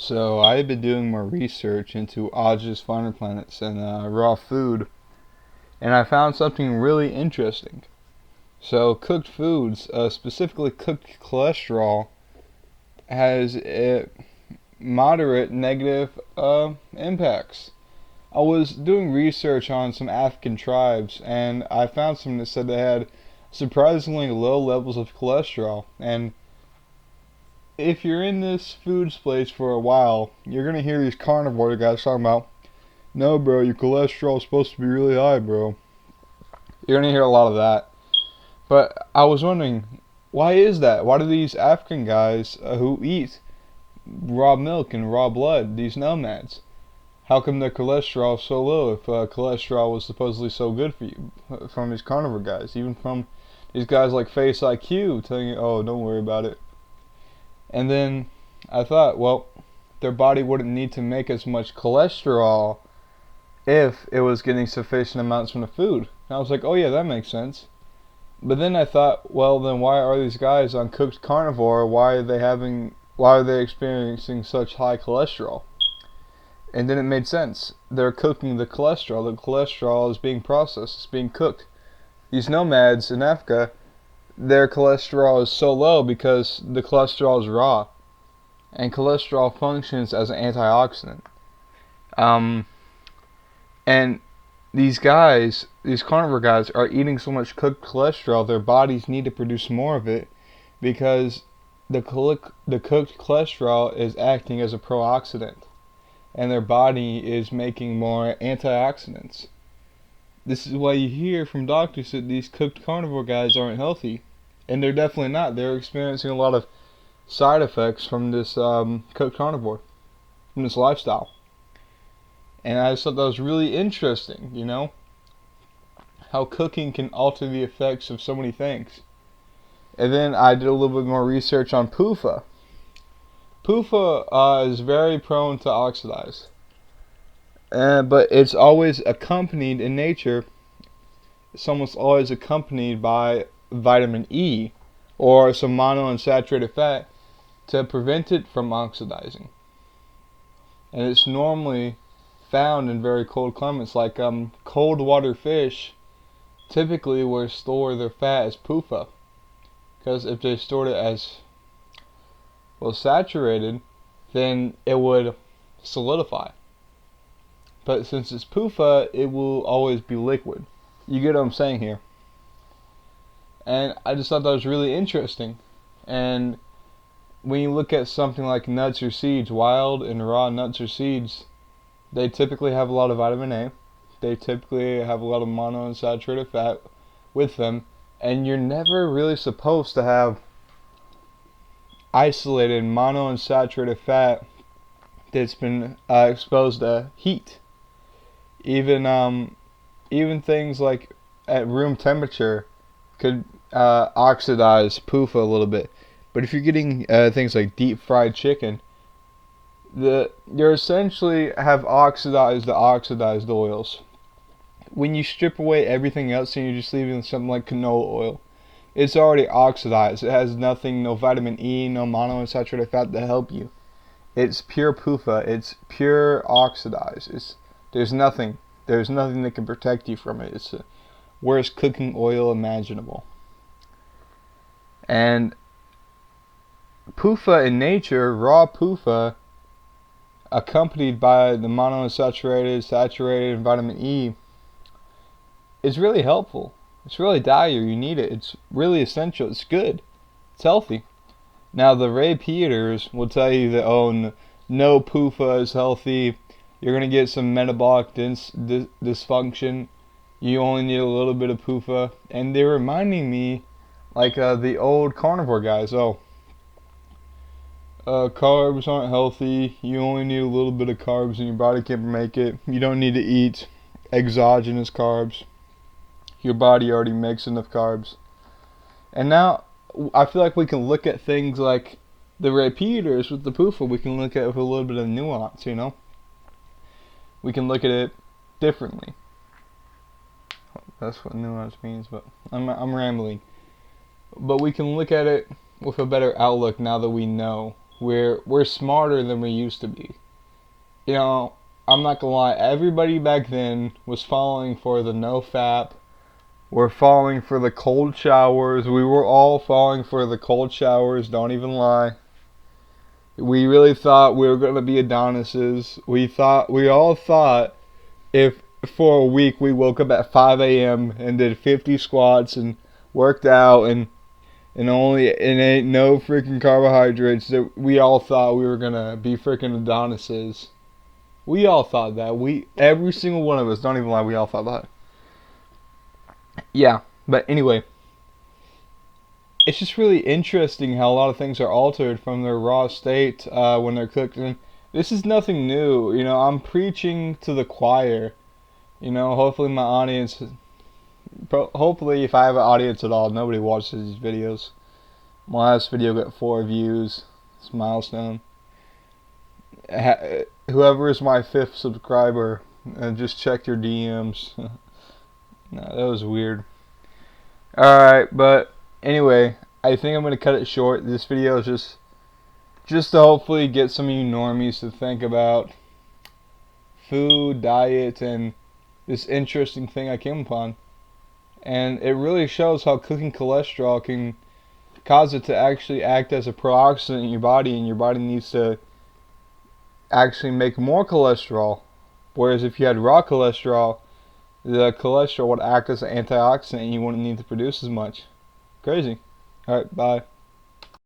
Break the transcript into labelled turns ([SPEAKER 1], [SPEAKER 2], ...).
[SPEAKER 1] So I've been doing more research into Oj's Farmer Planets and raw food, and I found something really interesting. So cooked foods, specifically cooked cholesterol, has moderate negative impacts. I was doing research on some African tribes, and I found some that said they had surprisingly low levels of cholesterol. And if you're in this food space for a while, you're gonna hear these carnivore guys talking about, no, bro, your cholesterol is supposed to be really high, bro. You're gonna hear a lot of that. But I was wondering, why is that? Why do these African guys who eat raw milk and raw blood, these nomads, how come their cholesterol is so low if cholesterol was supposedly so good for you? From these carnivore guys, even from these guys like Face IQ telling you, oh, don't worry about it. And then I thought, well, their body wouldn't need to make as much cholesterol if it was getting sufficient amounts from the food. And I was like, oh yeah, that makes sense. But then I thought, well, then why are these guys on cooked carnivore? Why are they experiencing such high cholesterol? And then it made sense. They're cooking the cholesterol. The cholesterol is being processed. It's being cooked. These nomads in Africa, their cholesterol is so low because the cholesterol is raw, and cholesterol functions as an antioxidant. Um, and these carnivore guys, are eating so much cooked cholesterol, their bodies need to produce more of it because the cooked cholesterol is acting as a pro-oxidant, and their body is making more antioxidants. This is why you hear from doctors that these cooked carnivore guys aren't healthy, and they're definitely not. They're experiencing a lot of side effects from this cooked carnivore, from this lifestyle. And I just thought that was really interesting, how cooking can alter the effects of so many things. And then I did a little bit more research on PUFA. PUFA is very prone to oxidize, but it's always accompanied in nature. It's almost always accompanied by vitamin E or some monounsaturated fat to prevent it from oxidizing. And it's normally found in very cold climates, like cold water fish typically will store their fat as PUFA, because if they stored it as saturated, then it would solidify. But since it's PUFA, it will always be liquid. You get what I'm saying here? And I just thought that was really interesting. And when you look at something like nuts or seeds, wild and raw nuts or seeds, they typically have a lot of vitamin A. They typically have a lot of monounsaturated fat with them. And you're never really supposed to have isolated monounsaturated fat that's been exposed to heat. Even things like at room temperature could oxidize PUFA a little bit. But if you're getting things like deep fried chicken, you're essentially have oxidized the oxidized oils. When you strip away everything else and you're just leaving something like canola oil, it's already oxidized. It has nothing, no vitamin E, no monounsaturated fat to help you. It's pure PUFA. It's pure oxidized. There's nothing. There's nothing that can protect you from it. It's the worst cooking oil imaginable. And PUFA in nature, raw PUFA, accompanied by the monounsaturated, saturated, and vitamin E, is really helpful. It's really dire. You need it. It's really essential. It's good. It's healthy. Now, the rape eaters will tell you that, oh, no PUFA is healthy. You're going to get some metabolic dysfunction. You only need a little bit of PUFA. And they're reminding me, like the old carnivore guys, carbs aren't healthy. You only need a little bit of carbs and your body can make it. You don't need to eat exogenous carbs. Your body already makes enough carbs. And now I feel like we can look at things like the repeaters with the PUFA. We can look at it with a little bit of nuance, We can look at it differently. That's what nuance means, but I'm rambling. But we can look at it with a better outlook now that we know we're smarter than we used to be. You know, I'm not gonna lie, everybody back then was falling for the no-fap. We're falling for the cold showers. We were all falling for the cold showers, don't even lie. We really thought we were gonna be Adonises. We all thought if for a week we woke up at 5 a.m. and did 50 squats and worked out and ate no freaking carbohydrates, that we all thought we were gonna be freaking Adonises. We all thought that. Every single one of us, don't even lie, we all thought that. Yeah, but anyway, it's just really interesting how a lot of things are altered from their raw state when they're cooked. And this is nothing new. You know, I'm preaching to the choir. You know, hopefully my audience, hopefully if I have an audience at all, nobody watches these videos. My last video got 4 views. It's a milestone. Whoever is my 5th subscriber, just check your DMs. No, that was weird. Alright, but anyway, I think I'm going to cut it short. This video is just to hopefully get some of you normies to think about food, diet, and this interesting thing I came upon. And it really shows how cooking cholesterol can cause it to actually act as a pro-oxidant in your body, and your body needs to actually make more cholesterol. Whereas if you had raw cholesterol, the cholesterol would act as an antioxidant and you wouldn't need to produce as much. Crazy. Alright, bye.